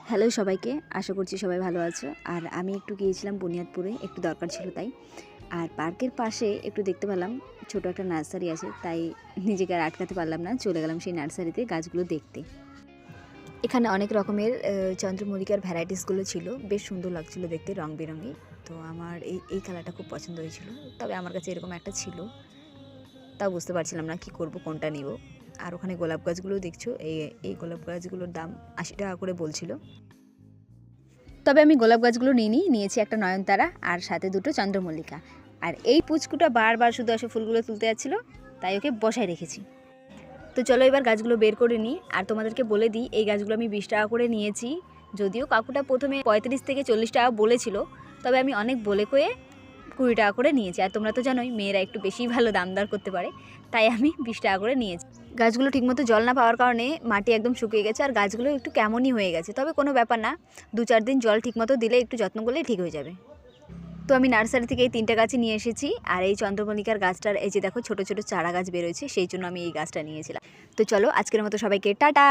Hello সবাইকে, আশা করছি সবাই ভালো আছো। আর আমি একটু গিয়েছিলাম বুনিয়াদপুরে, একটু দরকার ছিল তাই। আর পার্কের পাশে একটু দেখতে পেলাম ছোট একটা নার্সারি আছে, তাই নিজেকে আর আটকাতে পারলাম না, চলে গেলাম সেই নার্সারিতে গাছগুলো দেখতে। এখানে অনেক রকমের চন্দ্রমল্লিকার ভ্যারাইটিসগুলো ছিল, বেশ সুন্দর লাগছিল দেখতে, রং বেরঙের। তো আমার এই কালারটা খুব পছন্দ হয়েছিল, তবে আমার কাছে এরকম একটা ছিল, তাও বুঝতে পারছিলাম না কি করব, কোনটা নিব। আর ওখানে গোলাপ গাছগুলো দেখছো, এই গোলাপ গাছগুলোর দাম 80 টাকা করে বলছিল। তবে আমি গোলাপ গাছগুলো নিয়েছি একটা নয়নতারা আর সাথে দুটো চন্দ্রমল্লিকা। আর এই পুচকুটা বারবার শুধু আসে ফুলগুলো তুলতে যাচ্ছিলো, তাই ওকে বসায় রেখেছি। তো চলো এবার গাছগুলো বের করে নিই। আর তোমাদেরকে বলে দিই, এই গাছগুলো আমি 20 টাকা করে নিয়েছি। যদিও কাকুটা প্রথমে 35 থেকে 40 টাকা বলেছিল, তবে আমি অনেক বলে কয়ে 20 টাকা করে নিয়েছি। আর তোমরা তো জানোই মেয়েরা একটু বেশি ভালো দাম দর করতে পারে, তাই আমি 20 টাকা করে নিয়েছি। গাছগুলো ঠিকমতো জল না পাওয়ার কারণে মাটি একদম শুকিয়ে গেছে, আর গাছগুলো একটু কেমনই হয়ে গেছে। তবে কোনো ব্যাপার না, 2-4 দিন জল ঠিকমতো দিলে, একটু যত্ন করলেই ঠিক হয়ে যাবে। তো আমি নার্সারি থেকে এই 3টে গাছই নিয়ে এসেছি। আর এই চন্দ্রমল্লিকার গাছটার এই যে দেখো ছোট ছোট চারা গাছ বেরোয়েছে, সেই জন্য আমি এই গাছটা নিয়েছিলাম। তো চলো আজকের মতো সবাইকে টাটা।